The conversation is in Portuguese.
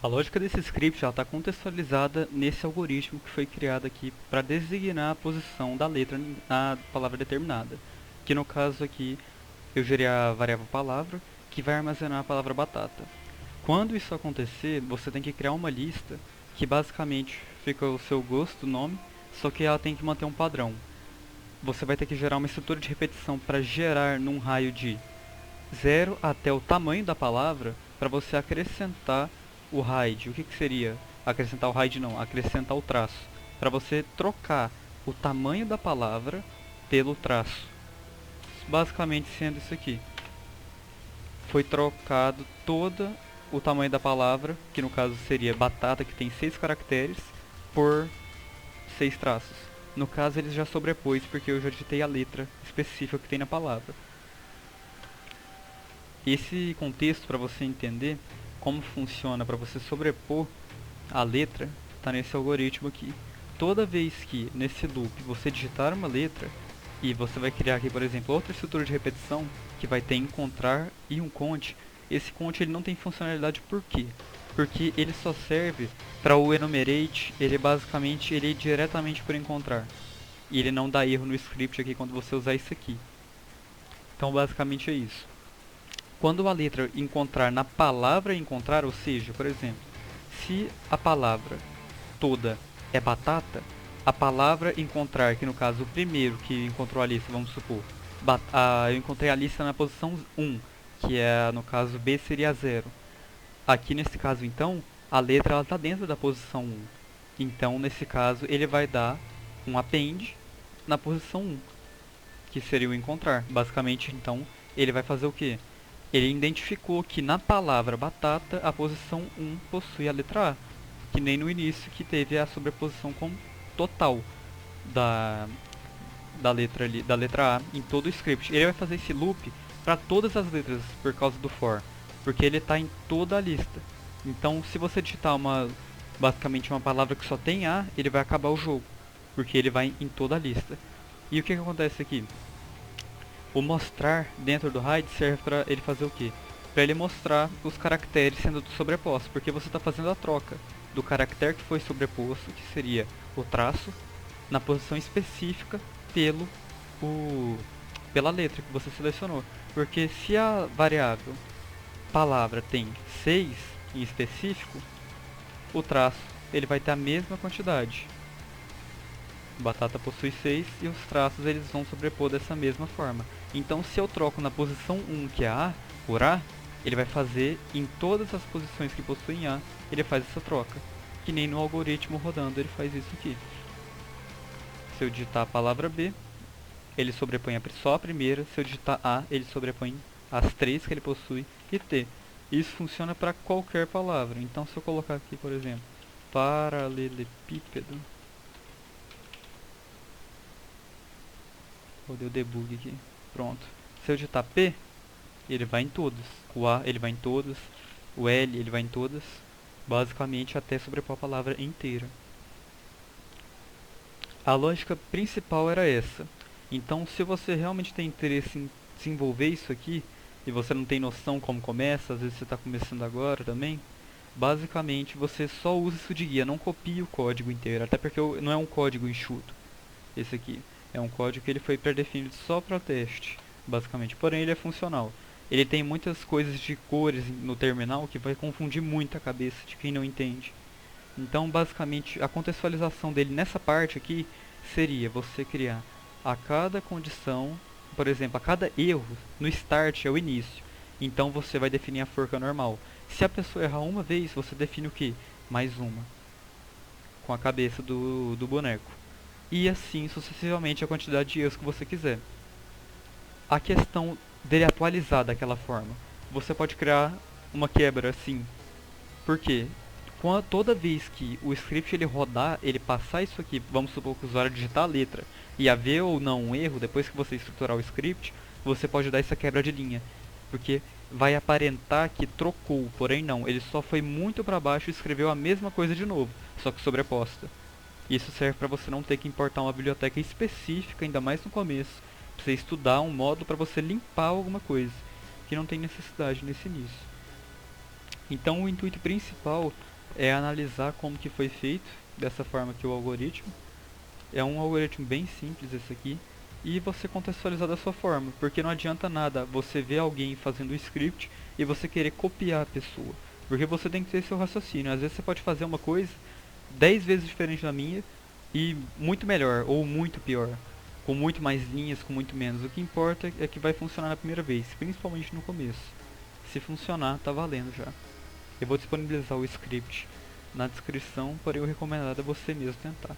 A lógica desse script está contextualizada nesse algoritmo que foi criado aqui para designar a posição da letra na palavra determinada. Que no caso aqui eu gerei a variável palavra que vai armazenar a palavra batata. Quando isso acontecer, você tem que criar uma lista que basicamente fica o seu gosto, o nome, só que ela tem que manter um padrão. Você vai ter que gerar uma estrutura de repetição para gerar num raio de 0 até o tamanho da palavra para você acrescentar o hide. O que seria acrescentar o hide? Não, acrescentar o traço. Para você trocar o tamanho da palavra pelo traço. Basicamente sendo isso aqui. Foi trocado todo o tamanho da palavra, que no caso seria batata, que tem 6 caracteres, por 6 traços. No caso ele já sobrepôs porque eu já digitei a letra específica que tem na palavra. Esse contexto para você entender como funciona para você sobrepor a letra está nesse algoritmo aqui. Toda vez que nesse loop você digitar uma letra e você vai criar aqui, por exemplo, outra estrutura de repetição que vai ter encontrar e um count, esse count ele não tem funcionalidade por quê? Porque ele só serve para o enumerate, ele basicamente ele é diretamente por encontrar. E ele não dá erro no script aqui quando você usar isso aqui. Então basicamente é isso. Quando a letra encontrar na palavra encontrar, ou seja, por exemplo, se a palavra toda é batata, a palavra encontrar, que no caso o primeiro que encontrou a lista, vamos supor, eu encontrei a lista na posição 1, que é no caso B seria 0. Aqui nesse caso então, a letra está dentro da posição 1. Então nesse caso ele vai dar um append na posição 1, que seria o encontrar. Basicamente então ele vai fazer o que? Ele identificou que na palavra batata a posição 1 possui a letra A, que nem no início que teve a sobreposição com total da, da letra A em todo o script. Ele vai fazer esse loop para todas as letras por causa do for, porque ele está em toda a lista. Então se você digitar basicamente uma palavra que só tem A, ele vai acabar o jogo, porque ele vai em toda a lista. E o que acontece aqui? O mostrar dentro do hide serve para ele fazer o quê? Para ele mostrar os caracteres sendo sobrepostos, porque você está fazendo a troca do caractere que foi sobreposto, que seria o traço, na posição específica pela letra que você selecionou. Porque se a variável palavra tem 6 em específico, o traço ele vai ter a mesma quantidade. Batata possui 6 e os traços eles vão sobrepor dessa mesma forma. Então se eu troco na posição 1, que é A, por A, ele vai fazer em todas as posições que possuem A, ele faz essa troca. Que nem no algoritmo rodando ele faz isso aqui. Se eu digitar a palavra B, ele sobrepõe só a primeira. Se eu digitar A, ele sobrepõe as 3 que ele possui e T. Isso funciona para qualquer palavra. Então se eu colocar aqui, por exemplo, paralelepípedo, vou dar o debug aqui. Pronto. Se eu digitar P, ele vai em todas. O A, ele vai em todas. O L, ele vai em todas. Basicamente, até sobrepor a palavra inteira. A lógica principal era essa. Então, se você realmente tem interesse em desenvolver isso aqui, e você não tem noção como começa, às vezes você está começando agora também, basicamente você só usa isso de guia, não copia o código inteiro, até porque não é um código enxuto, esse aqui. É um código que ele foi pré-definido só para teste, basicamente. Porém, ele é funcional. Ele tem muitas coisas de cores no terminal que vai confundir muito a cabeça de quem não entende. Então, basicamente, a contextualização dele nessa parte aqui seria você criar a cada condição, por exemplo, a cada erro, no start é o início. Então, você vai definir a forca normal. Se a pessoa errar uma vez, você define o que? Mais uma. Com a cabeça do boneco. E assim sucessivamente a quantidade de erros que você quiser. A questão dele atualizar daquela forma. Você pode criar uma quebra assim. Por quê? Toda vez que o script ele rodar, ele passar isso aqui, vamos supor que o usuário digitar a letra e haver ou não um erro, depois que você estruturar o script, você pode dar essa quebra de linha. Porque vai aparentar que trocou, porém não, ele só foi muito para baixo e escreveu a mesma coisa de novo, só que sobreposta. Isso serve para você não ter que importar uma biblioteca específica, ainda mais no começo, para você estudar um modo para você limpar alguma coisa, que não tem necessidade nesse início. Então o intuito principal é analisar como que foi feito, dessa forma aqui o algoritmo. É um algoritmo bem simples esse aqui, e você contextualizar da sua forma, porque não adianta nada você ver alguém fazendo o script e você querer copiar a pessoa, porque você tem que ter seu raciocínio. Às vezes você pode fazer uma coisa 10 vezes diferente da minha e muito melhor ou muito pior, com muito mais linhas, com muito menos. O que importa é que vai funcionar na primeira vez, principalmente no começo. Se funcionar, tá valendo já. Eu vou disponibilizar o script na descrição, porém o recomendado é você mesmo tentar.